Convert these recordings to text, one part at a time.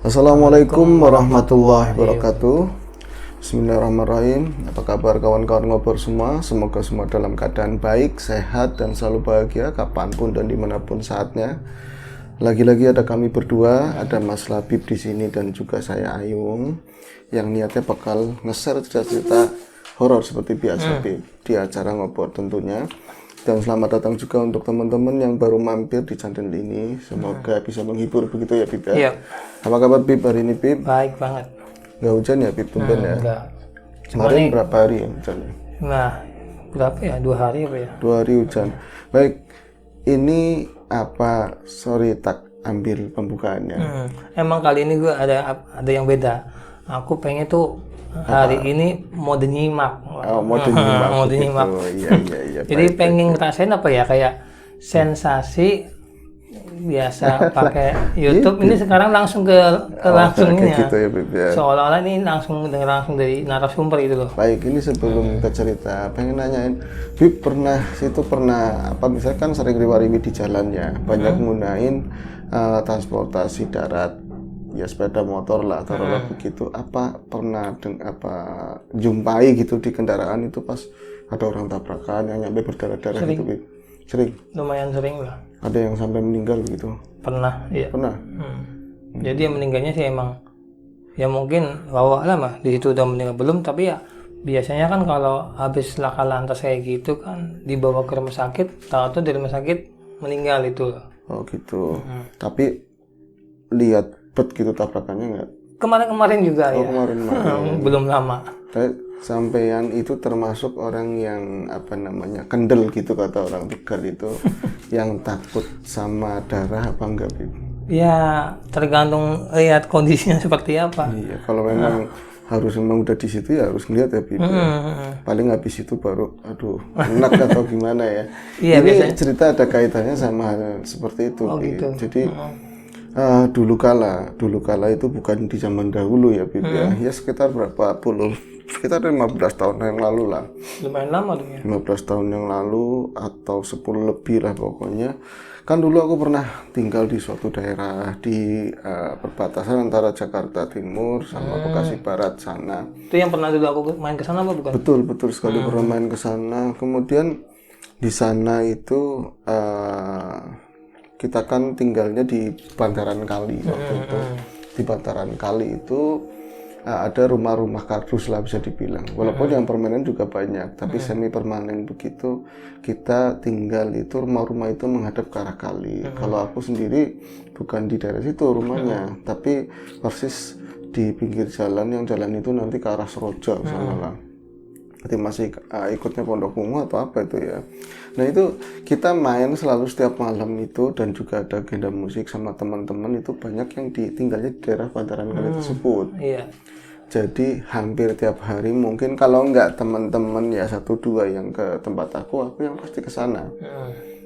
Assalamualaikum warahmatullahi wabarakatuh. Bismillahirrahmanirrahim. Apa kabar kawan-kawan ngobrol semua? Semoga semua dalam keadaan baik, sehat, dan selalu bahagia kapanpun dan dimanapun saatnya. Lagi-lagi ada kami berdua, ada Mas Labib di sini dan juga saya Ayung, yang niatnya bakal nge-share cerita-cerita horor seperti biasa Bib, di acara ngobrol tentunya. Dan selamat datang juga untuk teman-teman yang baru mampir di channel ini. Semoga bisa menghibur begitu ya Bib ya. Iya. Apa kabar Bib hari ini Bib? Baik banget. Nggak hujan ya Bib, tumben ya? Enggak. Kemarin berapa hari ya hujannya? Nah, berapa ya? 2 hari apa ya? 2 hari hujan. Baik, ini apa? Sorry tak ambil pembukaannya. Emang kali ini gue ada yang beda. Aku pengen tuh hari ini mode nyimak. Oh, mode nyimak. Mode begitu. nyimak. Iya. Jadi pengen ngerasain apa ya, kayak sensasi biasa pakai YouTube. Ini sekarang langsung ke langsungnya. Kayak gitu ya Bib ya. Seolah-olah ini langsung dari narasumber itu loh. Baik, ini sebelum kita cerita, pengen nanyain, Bib pernah apa misalkan sering riwariwi di jalan ya, banyak nggunain transportasi darat, ya sepeda motor lah, taruhlah begitu. Apa pernah jumpai gitu di kendaraan itu pas ada orang tabrakan yang nyampe berdarah-darah gitu, Bib? Sering? Lumayan sering lah. Ada yang sampai meninggal gitu? Pernah, iya. Pernah? Jadi yang meninggalnya sih emang ya mungkin bawa lama di situ udah meninggal belum, tapi ya biasanya kan kalau habis laka lantas kayak gitu kan dibawa ke rumah sakit, tahu tuh di rumah sakit meninggal itu. Oh gitu. Tapi lihat gitu tabrakannya nggak? Kemarin juga ya. Kemarin. Belum lama. Sampean itu termasuk orang yang kendel gitu kata orang Tegal itu, yang takut sama darah apa enggak Bib? Ya tergantung lihat kondisinya seperti apa. Iya, kalau memang memang udah di situ ya harus ngeliat ya Bib. Paling habis itu baru enak atau gimana ya. Iya, ini biasanya cerita ada kaitannya sama seperti itu Bib. Gitu. Jadi dulu kala itu bukan di zaman dahulu ya Bib ya. Ya sekitar 15 tahun yang lalu lah. Lumayan lama dong ya. 15 tahun yang lalu atau 10 lebih lah pokoknya. Kan dulu aku pernah tinggal di suatu daerah di perbatasan antara Jakarta Timur sama Bekasi Barat sana. Itu yang pernah dulu aku main ke sana apa bukan? Betul sekali pernah main ke sana. Kemudian di sana itu kita kan tinggalnya di bantaran kali waktu itu. Di bantaran kali itu ada rumah-rumah kardus lah bisa dibilang. Walaupun yang permanen juga banyak, tapi semi permanen begitu. Kita tinggal itu rumah-rumah itu menghadap ke arah kali. Kalau aku sendiri bukan di daerah situ rumahnya, tapi persis di pinggir jalan, yang jalan itu nanti ke arah Seroja sana lah. Jadi masih ikutnya Pondok Ungu atau apa itu ya. Nah itu kita main selalu setiap malam itu, dan juga ada agenda musik sama teman-teman itu banyak yang tinggalnya di daerah bantaran kali tersebut. Iya. Jadi hampir tiap hari, mungkin kalau enggak teman-teman ya 1-2 yang ke tempat aku yang pasti ke sana.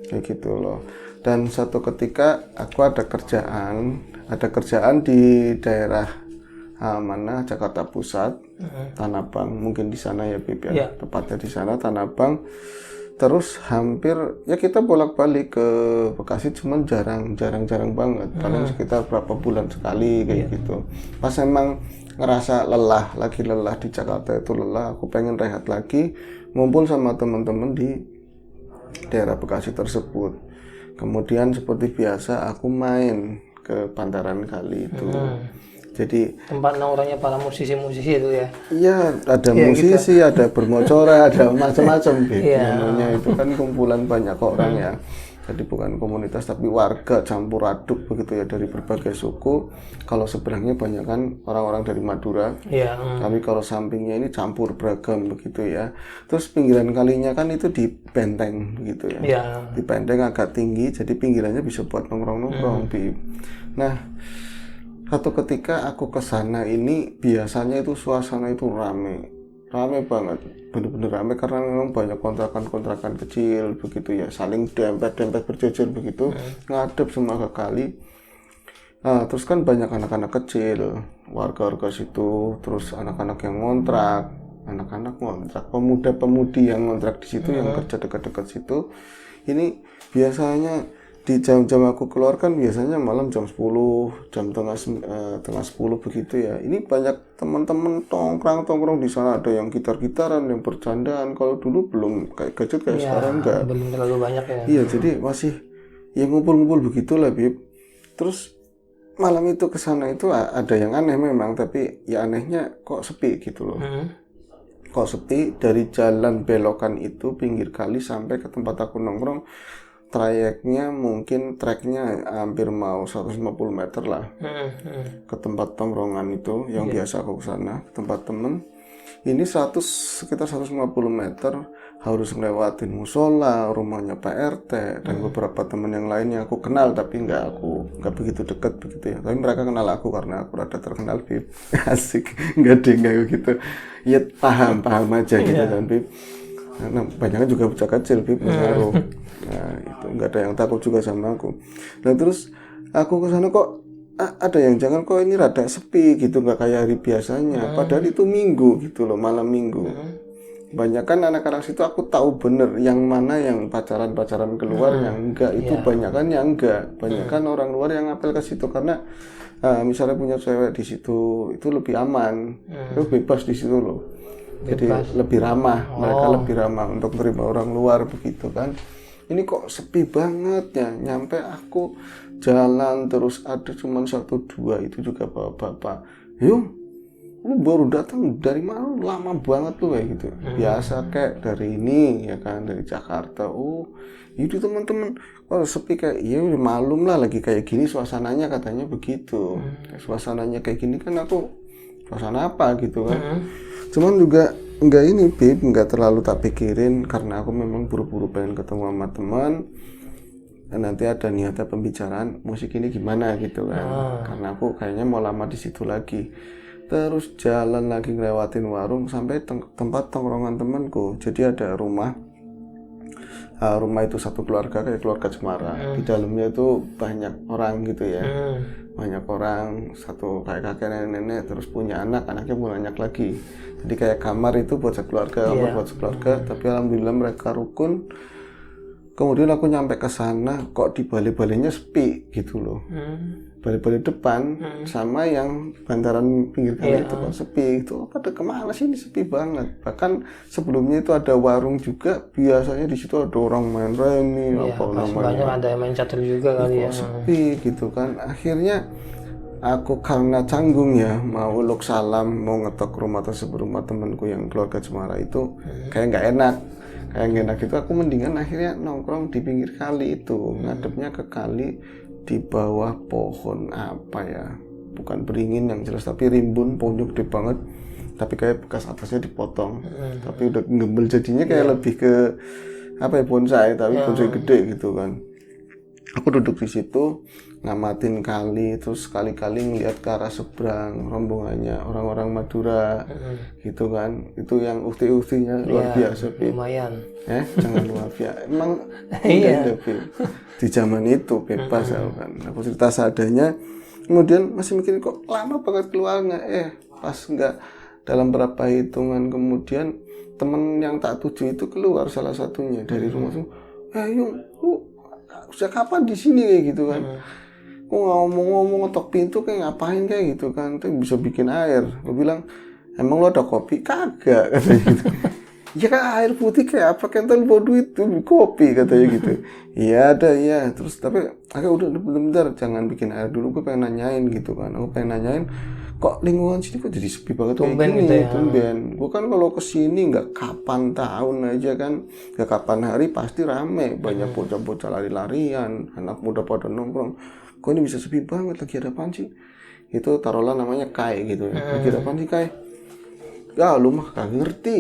Kayak gitu loh. Dan satu ketika aku ada kerjaan di daerah Jakarta Pusat, Tanah Abang, mungkin di sana ya Bib ya. Tepatnya di sana Tanah Abang. Terus hampir ya kita bolak-balik ke Bekasi, cuman jarang banget. Paling sekitar berapa bulan sekali kayak gitu. Pas emang ngerasa lelah di Jakarta itu lelah, aku pengen rehat lagi, ngumpul sama teman-teman di daerah Bekasi tersebut. Kemudian seperti biasa aku main ke bantaran kali itu. Jadi tempat nongkrongnya para musisi-musisi itu ya. Iya, ada musisi, gitu. Ada bermocora, ada macam-macam namanya itu kan kumpulan banyak orang ya. Jadi bukan komunitas tapi warga campur aduk begitu ya, dari berbagai suku. Kalau seberangnya banyak kan orang-orang dari Madura. Tapi kalau sampingnya ini campur beragam begitu ya. Terus pinggiran kalinya kan itu di benteng begitu ya. Di benteng agak tinggi, jadi pinggirannya bisa buat nongkrong-nongkrong. Nah, satu ketika aku ke sana ini, biasanya itu suasana itu rame banget, bener-bener rame karena memang banyak kontrakan-kontrakan kecil begitu ya, saling dempet-dempet berjejer begitu, ngadep semua ke kali. Terus kan banyak anak-anak kecil, warga-warga situ, terus anak-anak yang ngontrak, pemuda-pemudi yang ngontrak di situ, yang kerja dekat-dekat situ. Ini biasanya di jam-jam aku keluar kan biasanya malam jam 10, jam tengah 10 begitu ya. Ini banyak teman-teman tongkrong di sana, ada yang gitar-gitaran, yang bercandaan. Kalau dulu belum kayak gadget kayak sekarang enggak. Belum terlalu banyak ya. Iya, jadi masih ya ngumpul-ngumpul begitulah, Bib. Terus malam itu ke sana itu ada yang aneh memang, tapi ya anehnya kok sepi gitu loh. Kok sepi dari jalan belokan itu pinggir kali sampai ke tempat aku nongkrong. Trayeknya mungkin treknya hampir mau 150 meter lah ke tempat tongkrongan itu yang biasa aku kesana, tempat temen. Ini sekitar 150 meter harus ngelewatin musola, rumahnya Pak RT dan beberapa temen yang lain yang aku kenal tapi nggak begitu dekat begitu ya. Tapi mereka kenal aku karena aku rada terkenal, Bib. Asik, nggak deng gitu. Ya paham aja gitu kan, Bib. Nah, banyaknya juga bocah kecil, Bib, ngaruh. Nah, itu nggak ada yang takut juga sama aku. Nah, terus aku ke sana kok ada yang jangan kok ini rada sepi gitu, nggak kayak hari biasanya. Padahal itu minggu gitu loh, malam minggu. Banyak kan anak-anak situ aku tahu bener yang mana yang pacaran keluar, yang enggak itu banyak kan yang enggak. Banyak kan orang luar yang apel ke situ karena misalnya punya cewek di situ itu lebih aman, itu bebas di situ loh. Jadi lebih ramah, mereka lebih ramah untuk menerima orang luar begitu kan. Ini kok sepi banget ya, nyampe aku jalan terus ada cuma 1-2 itu juga bapak-bapak. Yuk, lu baru datang dari mana? Lama banget lu kayak gitu. Biasa kayak dari ini ya kan, dari Jakarta. Oh, itu teman-teman, oh sepi kayak, iya malum lah lagi kayak gini suasananya katanya begitu. Suasananya kayak gini kan aku, suasana apa gitu kan. Cuman juga enggak ini, Bib, enggak terlalu tak pikirin karena aku memang buru-buru pengen ketemu sama teman. Dan nanti ada niatnya pembicaraan musik ini gimana gitu kan. Karena aku kayaknya mau lama di situ lagi. Terus jalan lagi ngelewatin warung sampai tempat tongkrongan temanku. Jadi ada rumah itu satu keluarga kayak keluarga Cemara. Di dalamnya itu banyak orang gitu ya. Banyak orang, satu kayak kakek nenek terus punya anaknya punya anak lagi. Jadi kayak kamar itu buat sekeluarga, kamar buat sekeluarga. Tapi alhamdulillah mereka rukun. Kemudian aku nyampe ke sana kok di balik-baliknya sepi gitu loh. Balik-balik depan sama yang bantaran pinggir kali itu kok sepi itu. Pada kemana sih ini sepi banget. Bahkan sebelumnya itu ada warung juga, biasanya di situ ada orang main remi apa namanya. Banyak ada yang main catur juga kali ya. Sepi gitu kan. Akhirnya aku karena canggung ya mau uluk salam, mau ngetok rumah tersebut, rumah temanku yang keluarga Cemara itu kayak nggak enak gitu. Aku mendingan akhirnya nongkrong di pinggir kali itu, ngadepnya ke kali di bawah pohon apa ya, bukan beringin yang jelas tapi rimbun, pohonnya gede banget tapi kayak bekas atasnya dipotong tapi udah gembel jadinya kayak lebih ke apa ya, bonsai tapi bonsai gede gitu kan. Aku duduk di situ ngamatin kali, terus sekali-kali ngeliat ke arah seberang rombongannya orang-orang Madura gitu kan. Itu yang ukti-uktinya luar biasa, Bib. Lumayan. Jangan luar biasa. Emang ada, Bib. Di zaman itu bebas kan. Aku cerita seadanya. Kemudian masih mikirin kok lama banget keluarnya. Pas nggak dalam berapa hitungan kemudian temen yang tak tuju itu keluar salah satunya dari rumah tuh. Yung, sejak kapan di sini kayak gitu kan? Kok ngomong-ngomong ngetok pintu kayak ngapain kayak gitu kan? Tuh bisa bikin air. Gue bilang, emang lo ada kopi? Kagak katanya gitu. Ya kan air putih kayak apa? Kan lu bawa duit tuh kopi katanya gitu. Iya ada ya. Terus tapi udah bentar jangan bikin air dulu. Gue pengen nanyain gitu kan. Aku pengen nanyain kok lingkungan sini kok jadi sepi banget kayak gini gitu ya. Tumben. Gue kan kalau kesini nggak kapan tahun aja kan, nggak kapan hari pasti rame, banyak bocah-bocah lari-larian, anak muda pada nongkrong. Kok ini bisa sepi banget, lagi ada apaan sih? Itu taruhlah namanya Kai gitu ya. Lagi ada apaan sih Kai? Ya lu mah kagak ngerti.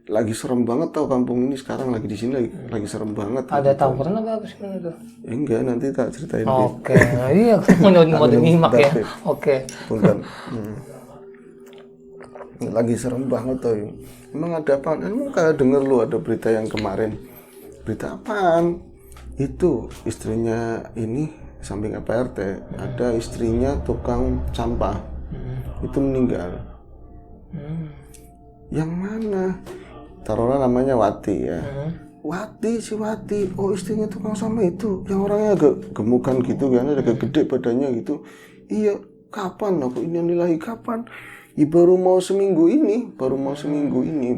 Lagi serem banget tau kampung ini sekarang, lagi di sini lagi serem banget. Ada tawuran apa sih itu? Ya, enggak, nanti tak ceritain. Oke. Iya, mau nyimak ya. Oke. Punten. Lagi serem banget tau. Emang ada apaan? Emang kayak denger lu ada berita yang kemarin. Berita apaan? Itu istrinya ini samping RT, ada istrinya tukang sampah. Itu meninggal. Yang mana? Taruhlah namanya Wati ya. si Wati, oh istrinya tukang somai itu, yang orangnya agak gemukan gitu kan, agak gede badannya gitu. Iya, kapan aku innalillahi kapan? Baru mau seminggu ini,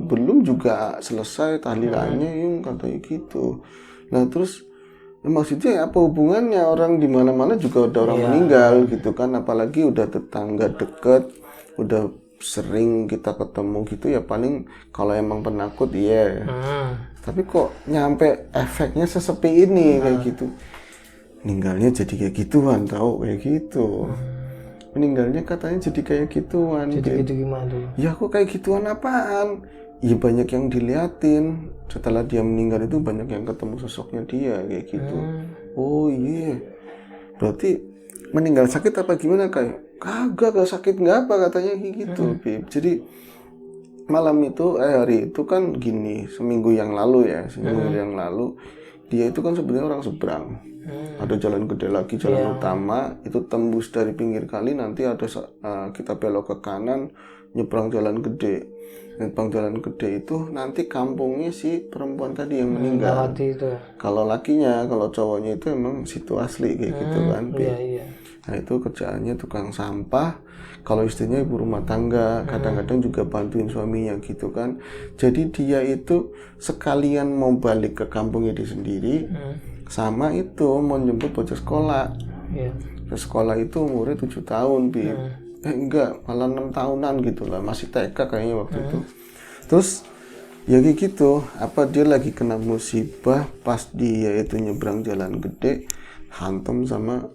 belum juga selesai tahlilannya, yung katanya gitu. Nah terus maksudnya apa hubungannya, orang di mana-mana juga ada orang meninggal gitu kan, apalagi udah tetangga deket, udah sering kita ketemu gitu ya, paling kalau emang penakut tapi kok nyampe efeknya sesepi ini kayak gitu, meninggalnya jadi kayak gituan tau, kayak gitu. Meninggalnya katanya jadi kayak gituan. Jadi gitu gimana tuh? Ya kok kayak gituan apaan? Ya banyak yang diliatin. Setelah dia meninggal itu banyak yang ketemu sosoknya dia kayak gitu. Oh iya. Berarti meninggal sakit apa gimana kayak? Kagak sakit nggak apa katanya gitu. Jadi malam itu hari itu kan gini, seminggu yang lalu dia itu kan sebenarnya orang seberang. Ada jalan gede lagi, jalan utama itu tembus dari pinggir kali, nanti ada kita belok ke kanan nyebrang jalan gede. Nyebrang jalan gede itu nanti kampungnya si perempuan tadi yang meninggal. Kalau lakinya, kalau cowoknya itu emang situ asli kayak gitu kan. Nah itu kerjaannya tukang sampah. Kalau istrinya ibu rumah tangga, kadang-kadang juga bantuin suaminya gitu kan. Jadi dia itu sekalian mau balik ke kampungnya dia sendiri, sama itu mau jemput bocah sekolah. Sekolah itu umurnya 7 tahun, enggak, malah 6 tahunan gitu lah, masih TK kayaknya waktu itu. Terus ya kayak gitu, apa dia lagi kena musibah pas dia itu nyebrang jalan gede, hantam sama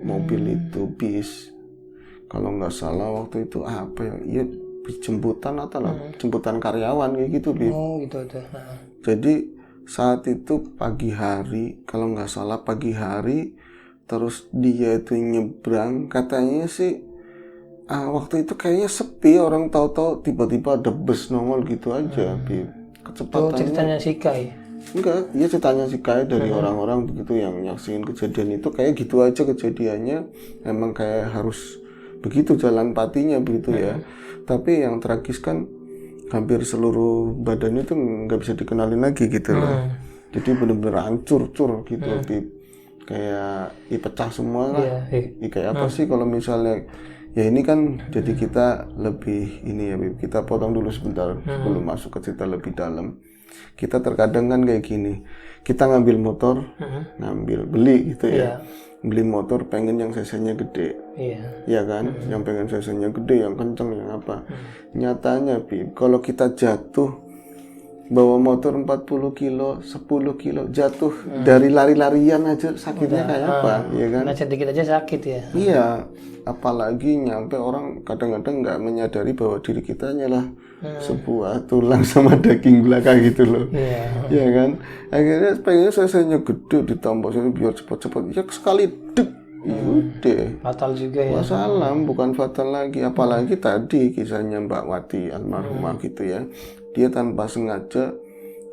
mobil itu, bis. Kalau nggak salah waktu itu apa ya, iya jemputan atau jemputan karyawan kayak gitu, Oh gitu ada. Jadi saat itu pagi hari, kalau nggak salah pagi hari, terus dia itu nyebrang, katanya sih waktu itu kayaknya sepi, orang tahu-tahu tiba-tiba ada bus nongol gitu aja, kecepatannya. Ceritanya si Kai? Enggak, iya ceritanya si Kai dari orang-orang begitu yang nyaksiin kejadian itu, kayak gitu aja kejadiannya, emang kayak harus begitu jalan patinya begitu ya. Tapi yang tragis kan hampir seluruh badannya tuh nggak bisa dikenalin lagi gitu loh. Jadi bener-bener hancur gitu, kayak pecah semua lah. Kayak apa sih kalau misalnya ya ini kan, jadi kita lebih ini ya, kita potong dulu sebentar sebelum masuk ke cerita lebih dalam. Kita terkadang kan kayak gini, kita ngambil motor, beli gitu ya. Beli motor pengen yang cc-nya gede, ya kan, yang pengen cc-nya gede, yang kenceng, yang apa. Nyatanya kalau kita jatuh bawa motor 40 kilo, 10 kilo jatuh dari lari-larian aja sakitnya kayak apa, ya kan? Karena sedikit aja sakit ya. Iya, apalagi nyampe orang kadang-kadang nggak menyadari bahwa diri kita hanyalah sebuah tulang sama daging belakang gitu loh. Iya kan? Akhirnya pengennya cc-nya gede, ditambah saya biar cepat-cepat. Ya sekali dek, yaudah. Fatal juga ya. Wassalam, bukan fatal lagi. Apalagi tadi kisahnya Mbak Wati almarhumah gitu ya. Dia tanpa sengaja,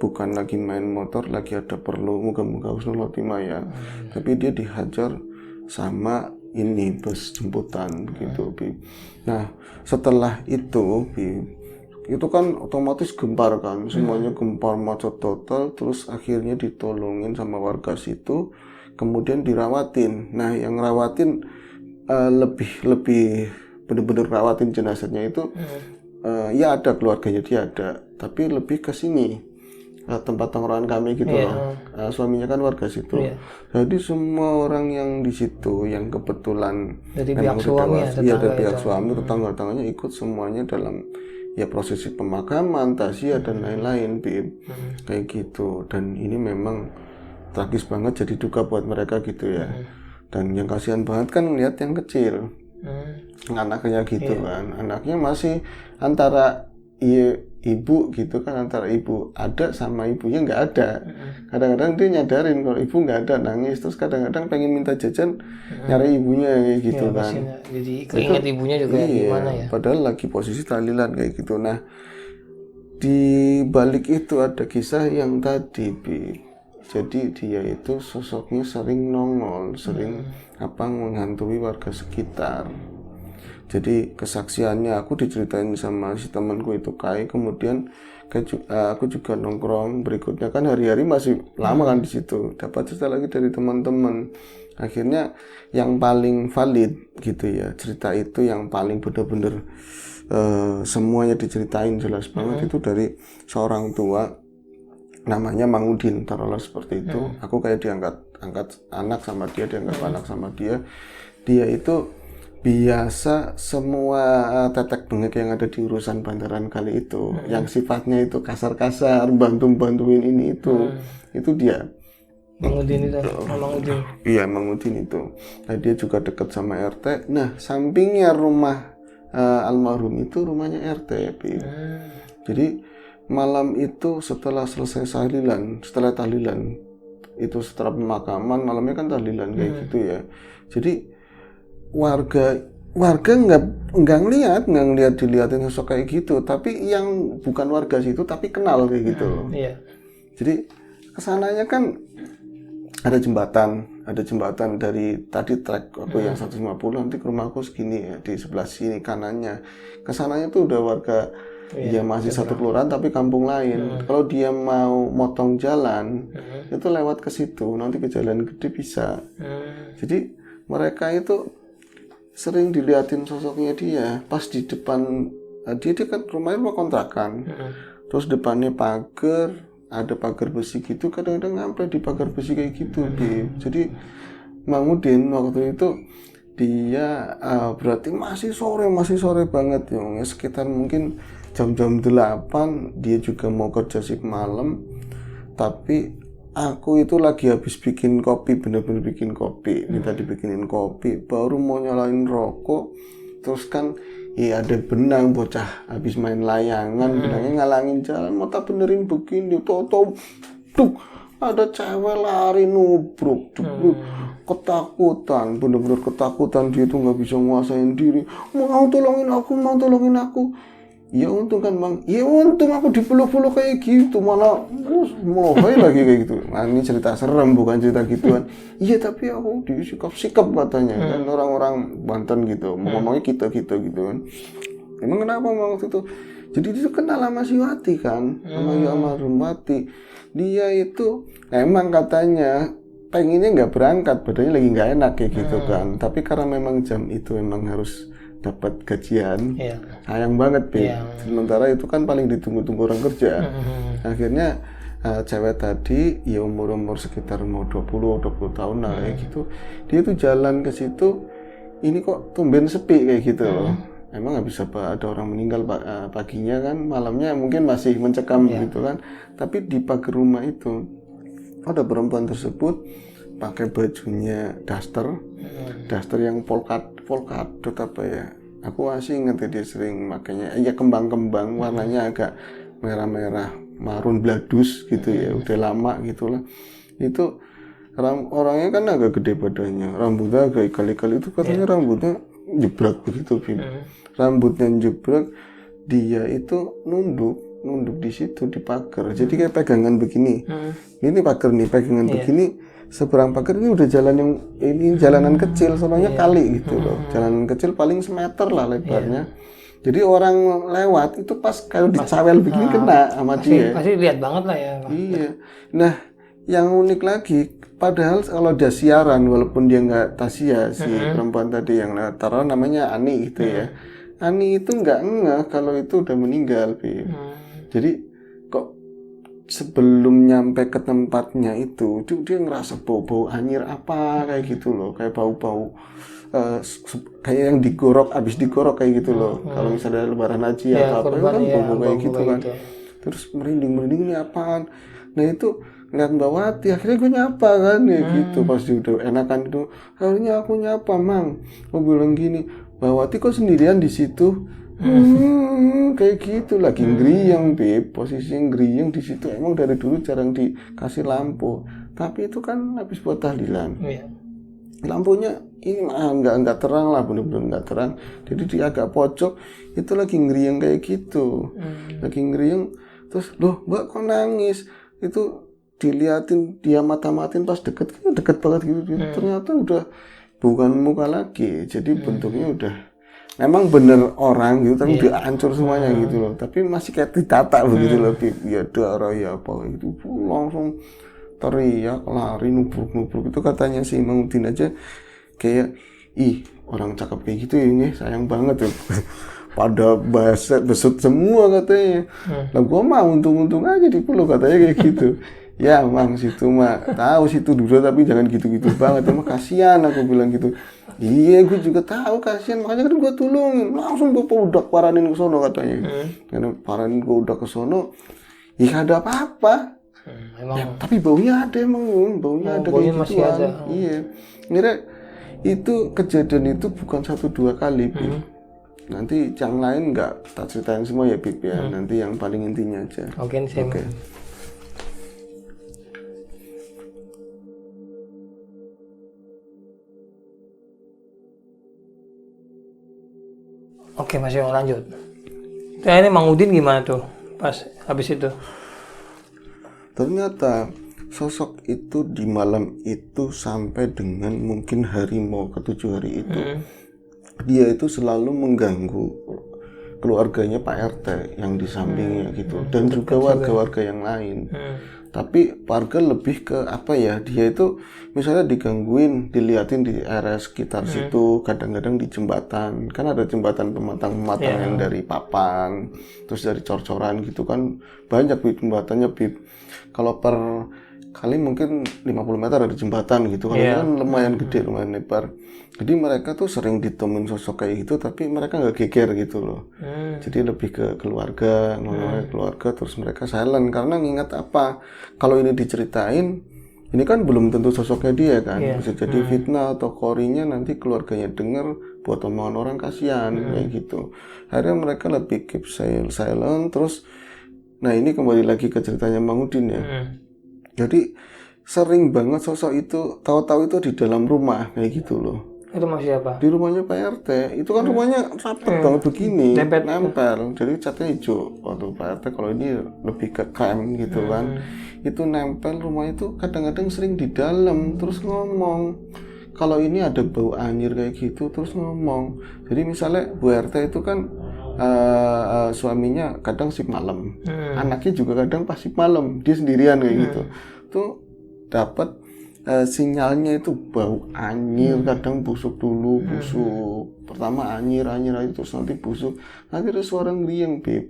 bukan lagi main motor, lagi ada perlu, moga-moga husnul khotimah ya. Tapi dia dihajar sama ini bus jemputan begitu. Nah setelah itu kan otomatis gempar kan, semuanya gempar, macet total. Terus akhirnya ditolongin sama warga situ, kemudian dirawatin. Nah yang rawatin lebih bener-bener rawatin jenazahnya itu ya ada keluarganya dia ada, tapi lebih ke sini tempat tongkrongan kami gitu loh. Suaminya kan warga situ. Jadi semua orang yang di situ yang kebetulan dari pihak suami, dari pihak suami, tetangga-tetangganya ikut semuanya dalam ya prosesi pemakaman, takziah dan lain-lain, kayak gitu. Dan ini memang tragis banget, jadi duka buat mereka gitu ya. Dan yang kasihan banget kan lihat yang kecil, anaknya gitu kan, anaknya masih antara ibu gitu kan, antara ibu ada sama ibunya nggak ada. Kadang-kadang dia nyadarin kalau ibu nggak ada, nangis. Terus kadang-kadang pengen minta jajan, nyari ibunya kayak gitu kan. Jadi keinget ibunya juga gimana ya. Padahal lagi posisi tahlilan kayak gitu. Nah di balik itu ada kisah yang tadi, jadi dia itu sosoknya sering nongol, sering menghantui warga sekitar. Jadi kesaksiannya aku diceritain sama si temanku itu Kai, kemudian Aku juga nongkrong berikutnya kan hari-hari masih lama kan di situ, dapat cerita lagi dari teman-teman. Akhirnya yang paling valid gitu ya, cerita itu yang paling benar-benar semuanya diceritain jelas banget itu dari seorang tua namanya Mang Udin, taruhlah seperti itu. Aku kayak diangkat anak sama dia, diangkat anak sama dia. Dia itu biasa semua tetek bengek yang ada di urusan bantaran kali itu, yang sifatnya itu kasar-kasar, bantuin ini itu dia. Mang Udin itu, Mang Udin. Iya, Mang Udin itu. Nah, dia juga dekat sama RT. Nah, sampingnya rumah almarhum itu rumahnya RT. Jadi malam itu setelah selesai tahlilan, itu setelah pemakaman malamnya kan tahlilan kayak gitu ya. Jadi warga nggak ngeliat dilihatin sosok kayak gitu, tapi yang bukan warga situ tapi kenal kayak gitu loh. Iya. Jadi kesananya kan ada jembatan dari tadi trek aku yang 150 nanti ke rumahku segini ya, di sebelah sini kanannya. Kesananya tuh udah warga dia masih satu kelurahan tapi kampung lain. Kalau dia mau motong jalan itu lewat ke situ, nanti ke jalan gede bisa. Jadi mereka itu sering diliatin sosoknya dia pas di depan dia kan rumahnya rumah kontrakan, terus depannya pagar, ada pagar besi gitu, kadang-kadang sampai di pagar besi kayak gitu. Jadi Mang Udin waktu itu dia berarti masih sore banget ya, sekitar mungkin jam-jam 8 dia juga mau kerja shift malam, tapi aku itu lagi habis bikin kopi, bener-bener bikin kopi, minta dibikinin kopi, baru mau nyalain rokok, terus kan ada benang bocah habis main layangan, benangnya ngalangin jalan, mau tak benerin begini, tau ada cewek lari nubruk, ketakutan, bener-bener ketakutan, dia tuh nggak bisa nguasain diri, mau tolongin aku. Ya untung kan Bang, ya untung aku dipeluk-peluk kayak gitu, malah melohai lagi kayak gitu. Nah, ini cerita serem bukan cerita gituan. Iya tapi aku disikap katanya kan orang-orang Banten gitu, ngomongnya kita gitu kan. Emang kenapa waktu itu? Jadi dia kenal sama si Wati kan, sama almarhum Wati. Dia itu emang katanya pengennya nggak berangkat, badannya lagi nggak enak kayak gitu kan. Tapi karena memang jam itu memang harus dapat gajian, sayang banget sementara itu kan paling ditunggu-tunggu orang kerja. Akhirnya cewek tadi ya umur sekitar mau 20 tahun lah kayak gitu, dia tuh jalan ke situ, ini kok tumben sepi kayak gitu loh. Emang nggak bisa ada orang meninggal paginya kan, malamnya mungkin masih mencekam gitu kan. Tapi di pagar rumah itu ada perempuan tersebut pakai bajunya daster yang polkadot apa ya, aku masih ingat dia sering makanya ya kembang-kembang warnanya agak merah-merah marun bladus gitu ya, udah lama gitulah. Itu orangnya kan agak gede badannya, rambutnya agak kali-kali itu katanya rambutnya jebrak begitu, rambutnya jebrak, dia itu nunduk di situ di pagar, jadi kayak pegangan begini. Ini pagar nih pegangan begini, seberang pagar ini udah jalan yang ini jalanan kecil, soalnya kali gitu loh, jalanan kecil paling semeter lah lebarnya. Jadi orang lewat itu pas kalau dicawel begini kena sama dia. Pasti lihat banget lah ya. Iya. Nah, yang unik lagi, padahal kalau dia siaran walaupun dia nggak tasia si perempuan tadi yang taruh namanya Ani gitu ya. Ani itu nggak ngeh kalau itu udah meninggal, Jadi kok sebelum nyampe ke tempatnya itu dia ngerasa bau-bau anyir apa kayak gitu loh, kayak bau-bau kayak yang habis digorok kayak gitu loh. Kalau misalnya lebaran haji atau apa kan bau-bau kayak gitu kan. Terus merinding ini apaan? Nah itu ngeliat Mbak Wati, akhirnya gue nyapa kan ya gitu. Pas dia udah enakan itu, akhirnya aku nyapa, Mang. Gue bilang gini, Mbak Wati kok sendirian di situ? Kayak gitu lagi ngeriang, posisi ngeriang di situ. Emang dari dulu jarang dikasih lampu, tapi itu kan habis buat tahlilan. Lampunya ini nggak terang lah, bener-bener nggak terang. Jadi di agak pojok itu lagi ngeriang kayak gitu, lagi ngeriang. Terus loh Mbak kok nangis? Itu diliatin, dia mata-matiin pas deket banget gitu. Ternyata udah bukan muka lagi, jadi bentuknya udah memang bener orang gitu tapi dia hancur semuanya gitu loh, tapi masih kayak ditata begitu loh, Bib. Ya darah ya apa gitu, langsung teriak lari nubruk itu katanya si Mang Udin aja kayak ih orang cakep kayak gitu ini sayang banget tuh. Pada besut semua katanya. Lah gua mah untung-untung aja di pulau katanya kayak gitu. Ya Mang situ mah tahu situ dulu tapi jangan gitu-gitu banget, emang kasihan aku bilang gitu. Iya gue juga tahu kasihan, makanya kan gue tolongin, langsung gue udah paranin ke sono katanya. Karena paranin gue udah ke sono, ya ada apa-apa. Emang Ya, tapi baunya ada emang, baunya ada baunya kayak masih gituan. ada. Iya. Ngira itu kejadian itu bukan 1-2 kali, Bib. Nanti yang lain nggak tak ceritain semua ya, Bib ya. Nanti yang paling intinya aja. Oke, saya Oke. Oke, Mas Yong lanjut. Nah, ini Mang Udin gimana tuh pas habis itu? Ternyata sosok itu di malam itu sampai dengan mungkin hari mau ke-7 hari itu, dia itu selalu mengganggu keluarganya Pak RT yang di sampingnya gitu, dan juga warga-warga yang lain. Tapi warga lebih ke apa ya, dia itu misalnya digangguin, diliatin di area sekitar situ, kadang-kadang di jembatan, kan ada jembatan pematang-pematang yang dari papan, terus dari cor-coran gitu kan, banyak Bib jembatannya Bib. Kalau per kali mungkin 50 meter ada jembatan gitu, kalau kan lumayan gede, lumayan lebar. Jadi mereka tuh sering ditemuin sosok kayak gitu, tapi mereka nggak geger gitu loh. Jadi lebih ke keluarga, ngomongnya keluarga, terus mereka silent karena ngingat apa? Kalau ini diceritain, ini kan belum tentu sosoknya dia kan, bisa jadi fitnah atau korinya nanti keluarganya denger buat omongan orang kasihan kayak gitu. Akhirnya mereka lebih keep silent, terus, nah ini kembali lagi ke ceritanya Mang Udin ya. Jadi sering banget sosok itu tahu-tahu itu di dalam rumah kayak gitu loh. Itu masih apa? Di rumahnya Pak RT, itu kan rumahnya rapet banget begini, nempel, jadi catnya hijau. Waktu Pak RT kalau ini lebih ke krem gitu kan, itu nempel rumah itu kadang-kadang sering di dalam, terus ngomong. Kalau ini ada bau anyir kayak gitu, terus ngomong. Jadi misalnya Bu RT itu kan suaminya kadang shift malam, anaknya juga kadang pas shift malam, dia sendirian kayak gitu. Tuh dapat sinyalnya itu bau anyir, kadang busuk dulu, busuk pertama anyir terus nanti busuk, nanti ada suara ngeriang Bib,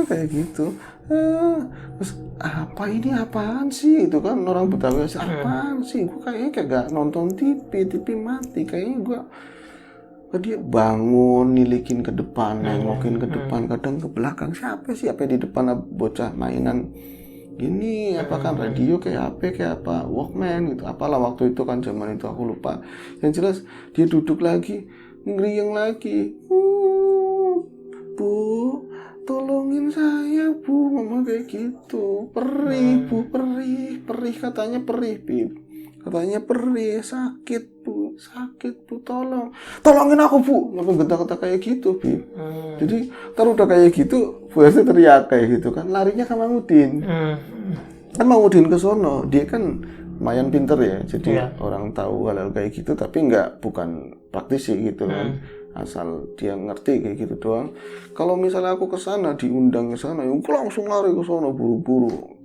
kayak gitu. Terus apa ini apaan sih, itu kan orang Betawi sih, apaan sih, gue kayaknya kayak gak nonton TV mati, kayaknya gue. Dia bangun, nilikin ke depan, nengokin ke depan, kadang ke belakang, siapa sih, apa di depan bocah mainan ini, apa kan radio kayak apa Walkman gitu, apalah waktu itu kan, zaman itu aku lupa. Yang jelas dia duduk lagi, ngeriang lagi, Bu, tolongin saya Bu, ngomong kayak gitu. Perih Bu, perih katanya, perih Bib, katanya perih, sakit Bu, tolongin aku Bu, ngomong gentak-gentak kayak gitu Bib. Jadi kalau udah kayak gitu, Bu RT teriak kayak gitu kan, larinya ke Mang Udin. Kan Mang Udin ke sono, dia kan lumayan pinter ya, jadi orang tahu hal-hal kayak gitu, tapi bukan praktisi gitu kan, asal dia ngerti kayak gitu doang. Kalau misalnya aku ke sana, diundang ke sana, aku langsung lari ke sono buru-buru.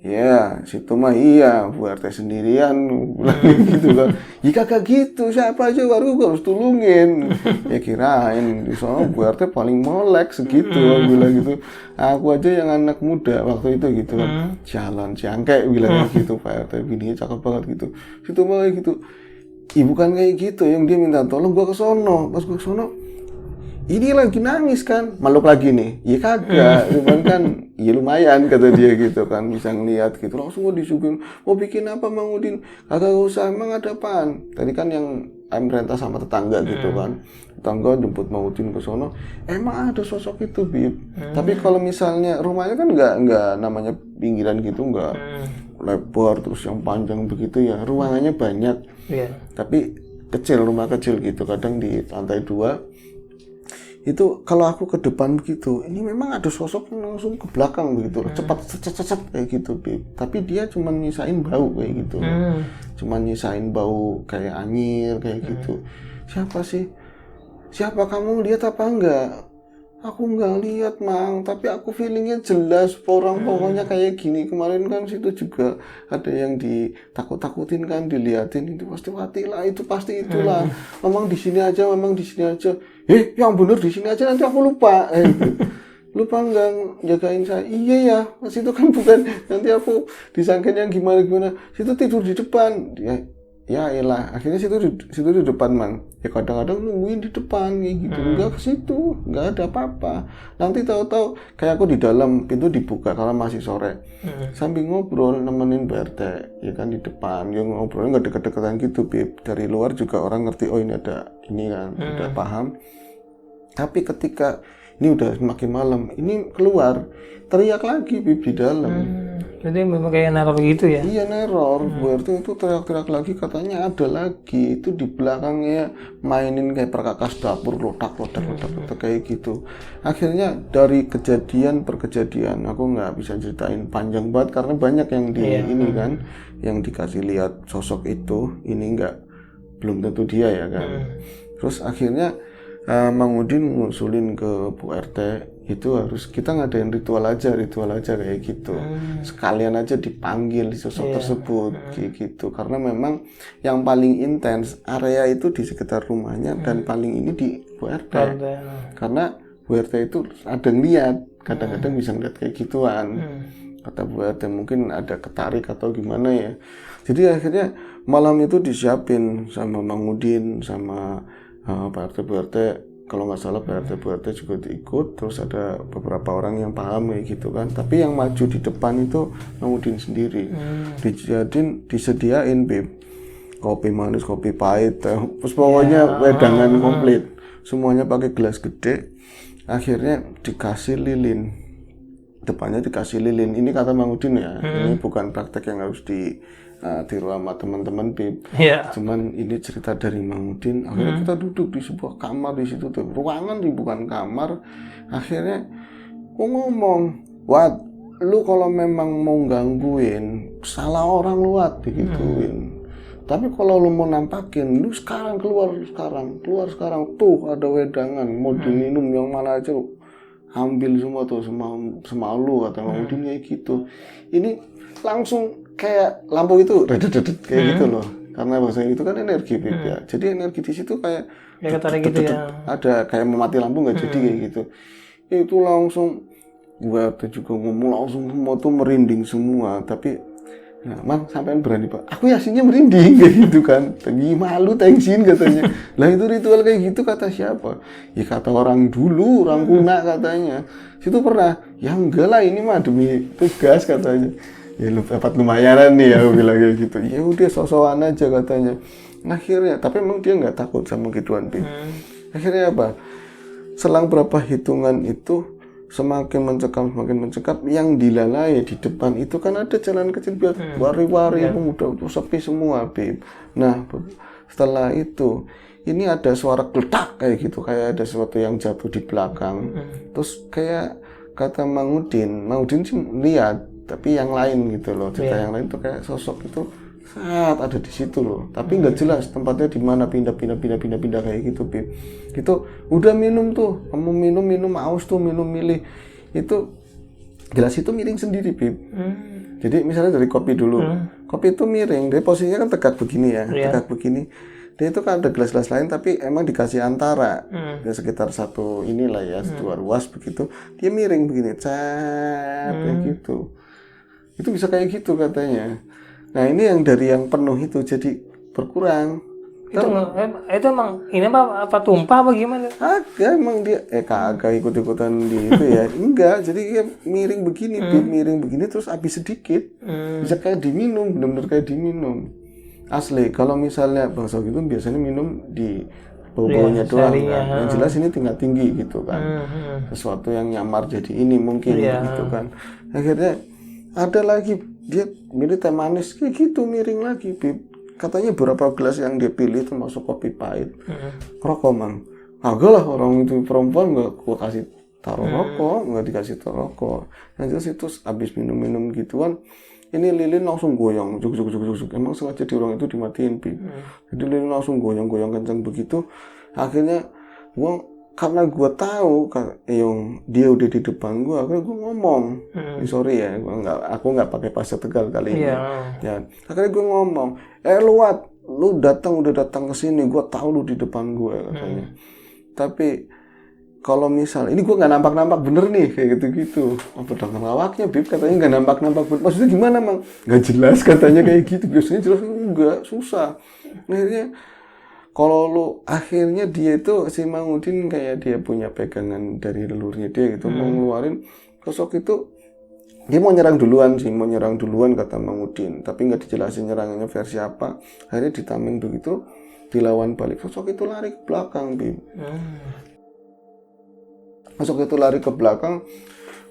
Ya, situ mah iya, Bu RT sendirian, bilang gitu kan. Ya kagak gitu, siapa aja baru gue harus tulungin. Ya kirain, di sana Bu RT paling molek segitu, bilang gitu. Aku aja yang anak muda waktu itu gitu kan. Jalan cangkek, bilang gitu, Pak RT, bininya cakep banget gitu. Situ mah kayak gitu. Bukan kayak gitu, yang dia minta tolong gue ke sono. Pas gue ke sono, ini lagi nangis kan, malu lagi nih, ya kagak, cuman kan, ya lumayan kata dia gitu kan, bisa ngeliat gitu, langsung gue disuguhin, mau bikin apa Mang Udin, kagak usah, emang ada apaan, tadi kan yang merintah sama tetangga gitu kan, tetangga jemput Mang Udin ke sono, emang ada sosok itu Bib, tapi kalau misalnya rumahnya kan nggak namanya pinggiran gitu, nggak lebar terus yang panjang begitu ya, ruangannya banyak, tapi kecil, rumah kecil gitu, kadang di lantai 2. Itu kalau aku ke depan begitu, ini memang ada sosok yang langsung ke belakang begitu, cepat kayak gitu Bib. Tapi dia cuma nyisain bau kayak gitu, cuma nyisain bau kayak anyir kayak gitu. siapa kamu lihat apa enggak? Aku enggak lihat Mang, tapi aku feelingnya jelas orang pokoknya kayak gini. Kemarin kan situ juga ada yang ditakut-takutin kan, diliatin, itu pasti matilah, itu pasti itulah. Memang di sini aja. Yang bener di sini aja, nanti aku lupa. Lupa enggak jagain saya. Iya ya, situ kan bukan, nanti aku disangkain yang gimana. Situ tidur di depan. Ya elah, akhirnya situ di depan Mang. Ya kadang-kadang nungguin di depan kayak gitu. Enggak ke situ, enggak ada apa-apa. Nanti tahu-tahu kayak aku di dalam, pintu dibuka karena masih sore. Sambil ngobrol nemenin BRT, ya kan di depan. Ya ngobrolnya enggak deket-deketan gitu, Bib. Dari luar juga orang ngerti, oh ini ada ini kan, udah paham. Tapi ketika ini udah semakin malam, ini keluar teriak lagi Bib di dalam. Jadi memang kayak neror gitu ya? Iya neror, BRT itu teriak-teriak lagi, katanya ada lagi, itu di belakangnya mainin kayak perkakas dapur, lotak kayak gitu. Akhirnya dari kejadian per kejadian, aku nggak bisa ceritain panjang banget karena banyak yang ini kan, yang dikasih lihat sosok itu, ini belum tentu dia ya kan. Terus akhirnya Mang Udin ngusulin ke Bu RT, itu harus kita ngadain ritual aja kayak gitu. Sekalian aja dipanggil sosok tersebut kayak gitu. Karena memang yang paling intens area itu di sekitar rumahnya dan paling ini di Bu RT. Karena Bu RT itu ada ngeliat, kadang-kadang bisa ngeliat kayak gituan. Kata Bu RT mungkin ada ketarik atau gimana ya. Jadi akhirnya malam itu disiapin sama Mang Udin sama Pak RT Bu RT, kalau nggak salah Pak RT Bu RT juga diikut, terus ada beberapa orang yang paham kayak gitu kan. Tapi yang maju di depan itu Mang Udin sendiri. Disediain Bib, kopi manis, kopi pahit, terus pokoknya wedangan komplit, semuanya pakai gelas gede. Akhirnya dikasih lilin, depannya dikasih lilin. Ini kata Mang Udin ya, ini bukan praktek yang harus tiru sama teman-teman Bib. Cuman ini cerita dari Mang Udin. Akhirnya kita duduk di sebuah kamar di situ tuh, ruangan bukan kamar. Akhirnya aku ngomong, Wat, lu kalau memang mau gangguin salah orang lu Wat, digituin. Tapi kalau lu mau nampakin, lu keluar sekarang tuh ada wedangan mau diminum yang mana aja lu ambil semua tuh sama lu, kata Mang Udin kayak gitu. Ini langsung kayak lampu itu redet kayak gitu loh, karena bahasa itu kan energi ya. Jadi energi di situ kayak gitu ya. Ada kayak memati lampu nggak jadi kayak gitu. Itu langsung gue juga ngomong langsung semua tuh merinding semua. Tapi Mang sampean berani Pak, aku yasinnya merinding kayak gitu kan. Tapi malu tengsin katanya. Lah itu ritual kayak gitu kata siapa? Ya kata orang dulu, orang kuna katanya. Situ pernah, ya enggak lah ini mah demi tugas katanya. Ya lu dapat lumayanan nih ya, aku bilang kayak gitu. Ya udah sosokan aja katanya. Akhirnya, tapi emang dia nggak takut sama gituan Bib. Akhirnya apa? Selang berapa hitungan itu semakin mencekam, yang dilalai di depan itu kan ada jalan kecil biar wari-wari udah sepi semua Bib. Nah setelah itu ini ada suara kletak kayak gitu, kayak ada sesuatu yang jatuh di belakang. Terus kayak kata Mang Udin sih lihat, tapi yang lain gitu loh, cerita yang lain tuh kayak sosok itu saat ada di situ loh, tapi nggak jelas tempatnya di mana, pindah kayak gitu Bib. Itu udah minum tuh, kamu minum aus tuh, minum milih itu gelas itu miring sendiri Bib. Jadi misalnya dari kopi dulu, kopi itu miring, dia posisinya kan tegak begini ya, tegak begini. Dia itu kan ada gelas-gelas lain tapi emang dikasih antara, ya sekitar satu inilah ya, dua ruas begitu, dia miring begini, kayak gitu. Itu bisa kayak gitu katanya. Nah ini yang dari yang penuh itu jadi berkurang. Itu emang ini apa tumpah apa gimana? Agak emang dia kagak ikut-ikutan di itu ya. Enggak, jadi dia miring begini, miring begini terus habis sedikit. Bisa kayak diminum, benar-benar kayak diminum. Asli, kalau misalnya Bang Sogi itu biasanya minum di bau-baunya doang kan. Yang jelas ini tingkat tinggi gitu kan. Sesuatu yang nyamar jadi ini mungkin gitu kan. Akhirnya ada lagi dia milih teh manis kayak gitu, miring lagi Bib. Katanya beberapa gelas yang dia pilih termasuk kopi pahit. Rokok Mang. Agak lah orang itu perempuan nggak gua kasih taruh rokok, nggak dikasih taruh rokok. Nah terus itu habis minum-minum gituan ini lilin langsung goyang, juk. Emang sengaja di ruang itu dimatiin, Bib. Jadi lilin langsung goyang kencang begitu. Akhirnya karena gue tahu yang dia udah di depan gue, akhirnya gue ngomong. Sorry ya, aku nggak pakai bahasa Tegal kali ini. Ya, akhirnya gue ngomong, lu udah datang ke sini, gue tahu lu di depan gue katanya. Tapi kalau misal ini gue nggak nampak bener nih kayak gitu. Pedang lawaknya, Bib, katanya nggak nampak bener. Maksudnya gimana, Mang? Nggak jelas katanya kayak gitu. Biasanya jelas, enggak, susah. Akhirnya akhirnya dia itu si Mang Udin kayak dia punya pegangan dari leluhurnya dia gitu, mau ngeluarin sosok itu. Dia mau nyerang duluan kata Mang Udin, tapi nggak dijelasin nyerangnya versi apa. Akhirnya ditameng begitu, dilawan balik, sosok itu lari ke belakang, Bib. Sosok itu lari ke belakang,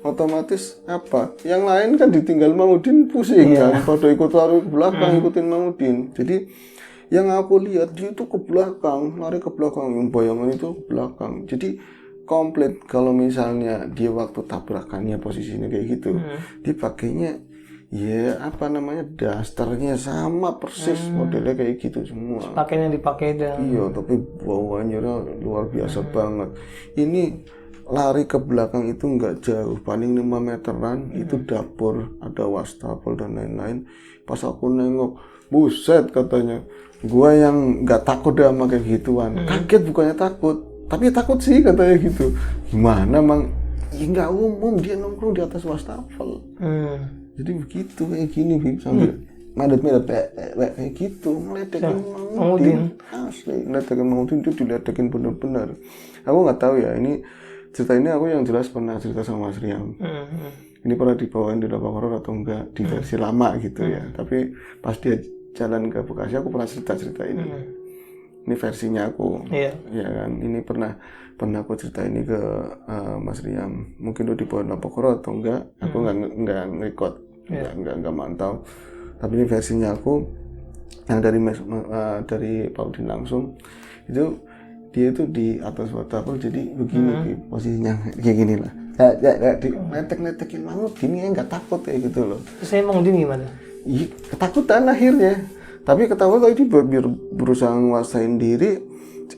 otomatis apa? Yang lain kan ditinggal Mang Udin pusing kan, pada ikut lari ke belakang ikutin Mang Udin. Jadi yang aku lihat dia itu ke belakang, lari ke belakang, yang bayangan itu ke belakang. Jadi komplit. Kalau misalnya dia waktu tabrakannya posisinya kayak gitu, dia pakainya dasternya sama persis, modelnya kayak gitu semua. Pakainya dipakai dan iya, tapi bawaannya luar biasa banget. Ini lari ke belakang itu nggak jauh, paling 5 meteran, itu dapur, ada wastafel dan lain-lain. Pas aku nengok, buset katanya, gua yang nggak takut dah sama kayak gituan. Kaget bukannya takut, tapi takut sih katanya gitu. Gimana, Mang? Ya nggak umum, dia nongkrong di atas wastafel. Jadi begitu kayak gini, Bib, sambil medet kayak gitu, ngeledekin Mang Udin. Asli, ngeledekin Mang Udin itu diledekin bener-bener. Aku nggak tahu ya, cerita ini aku yang jelas pernah cerita sama Mas Riam. Ini pernah dibawain di Laba Horor atau enggak di versi lama gitu ya. Tapi pas dia jalan ke Bekasi, aku pernah cerita ini. Ini versinya aku. Ya kan. Ini pernah aku cerita ini ke Mas Riam. Mungkin itu dibawain Laba Horor atau enggak. Aku enggak nge-record, enggak mantau. Tapi ini versinya aku yang dari Pak Udin langsung. Itu dia itu di atas wastafel, jadi begini posisinya kayak gini lah. Di netek-netekin Mang Udin ya nggak takut kayak gitu loh. Terus saya Mang Udin gimana? Iya, ketakutan akhirnya. Tapi ketawa kalau dia berusaha nguasain diri.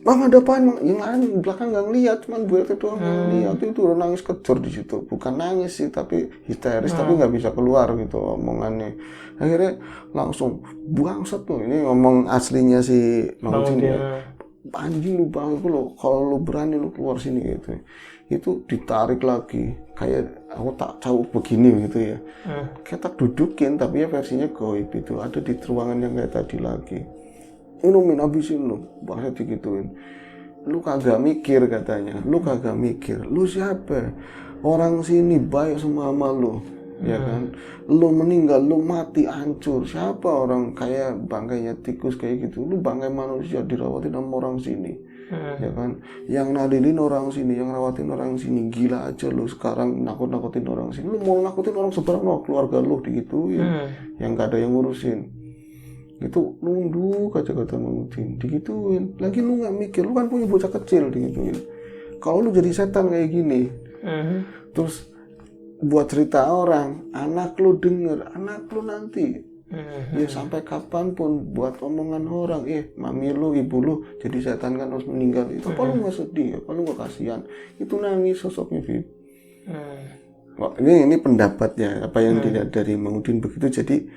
Mang, ada apaan, Mang? Yang lain belakang nggak ngeliat, cuman buat itu doang ngeliat. Itu udah nangis kejer di situ. Bukan nangis sih, tapi histeris, tapi nggak bisa keluar gitu omongannya. Akhirnya langsung bangsat tuh. Ini ngomong aslinya si Mang Udin ya. Anjing lu bang, kalau lu berani lu keluar sini gitu. Itu ditarik lagi, kayak aku tak tahu begini gitu ya. Kayak tak dudukin, tapi ya versinya goib itu ada di ruangan yang kayak tadi lagi. Minumin, habisin lu, bahasa digituin. Lu kagak mikir katanya, lu siapa? Orang sini baik semua sama lu. Ya kan, lu meninggal, lu mati, hancur. Siapa orang kayak bangkainya tikus kayak gitu, lu bangkai manusia dirawatin sama orang sini. Ya kan, yang nadilin orang sini, yang rawatin orang sini. Gila aja lu sekarang nakut-nakutin orang sini. Lu mau nakutin orang seberang keluarga lu digituin, yang gak ada yang ngurusin. Itu nunduk aja kata Mang Udin, digituin. Lagi lu nggak mikir, lu kan punya bocah kecil, digituin. Kalau lu jadi setan kayak gini, terus buat cerita orang, anak lu denger, anak lu nanti, ya sampai kapanpun buat omongan orang, mami lu, ibu lu jadi setan kan harus meninggal. Itu apa lu nggak sedih? Apa lu nggak kasihan? Itu nangis sosoknya, Bib. Wah, ini pendapatnya, apa yang dilihat dari Mang Udin begitu, jadi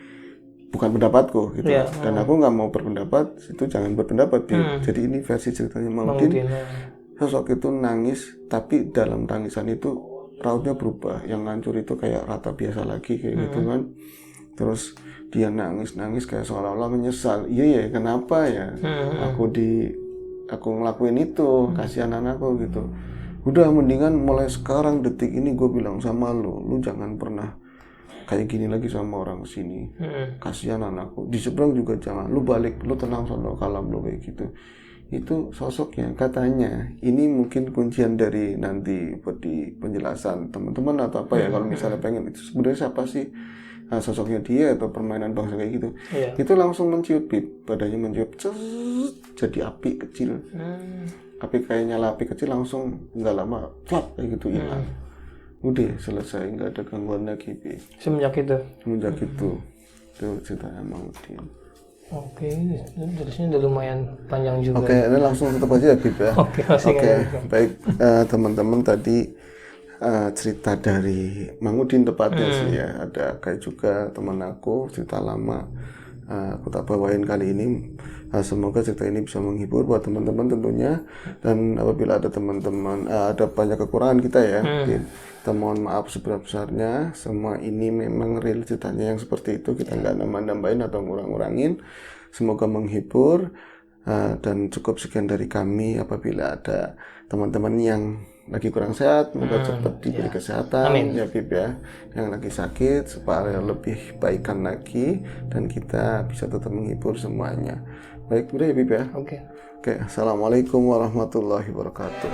bukan pendapatku gitu. Dan aku nggak mau berpendapat, itu jangan berpendapat, Bib. Jadi ini versi ceritanya Mang Udin. Sosok itu nangis, tapi dalam tangisan itu rautnya berubah, yang hancur itu kayak rata biasa lagi kayak gitu kan. Terus dia nangis kayak seolah-olah menyesal. Iya kenapa ya aku ngelakuin itu, kasihan anakku gitu. Udah mendingan mulai sekarang detik ini gue bilang sama lu jangan pernah kayak gini lagi sama orang sini. Kasihan anakku. Di seberang juga jangan. Lu balik, lu tenang sama kalam lu kayak gitu. Itu sosoknya katanya. Ini mungkin kuncian dari nanti di penjelasan teman-teman atau apa ya, kalau misalnya pengen itu sebenarnya siapa sih sosoknya dia atau permainan bangsa kayak gitu. Itu langsung menciut, Bib, badannya menciut, jadi api kecil. Api kayak nyala api kecil, langsung nggak lama flap kayak gitu hilang. Udah selesai, nggak ada gangguan lagi, Bib. Semenjak itu Itu ceritanya Mang Udin. Oke, terusnya udah lumayan panjang juga. Oke, ini langsung tutup aja ya, Bib ya. Oke, masih Oke, baik, teman-teman tadi cerita dari Mang Udin tepatnya sih ya. Ada kayak juga teman aku cerita lama, aku tak bawain kali ini. Semoga cerita ini bisa menghibur buat teman-teman tentunya. Dan apabila ada teman-teman ada banyak kekurangan kita ya, kita mohon maaf sebesar-besarnya. Semua ini memang real ceritanya yang seperti itu. Kita nggak nambah-nambahin atau ngurang-ngurangin. Semoga menghibur. Dan cukup sekian dari kami. Apabila ada teman-teman yang lagi kurang sehat, semoga cepat diberi kesehatan. Amin. Ya Bib ya, yang lagi sakit supaya lebih baikan lagi dan kita bisa tetap menghibur semuanya. Baik, udah ya Bib ya. Oke. Oke, assalamualaikum warahmatullahi wabarakatuh.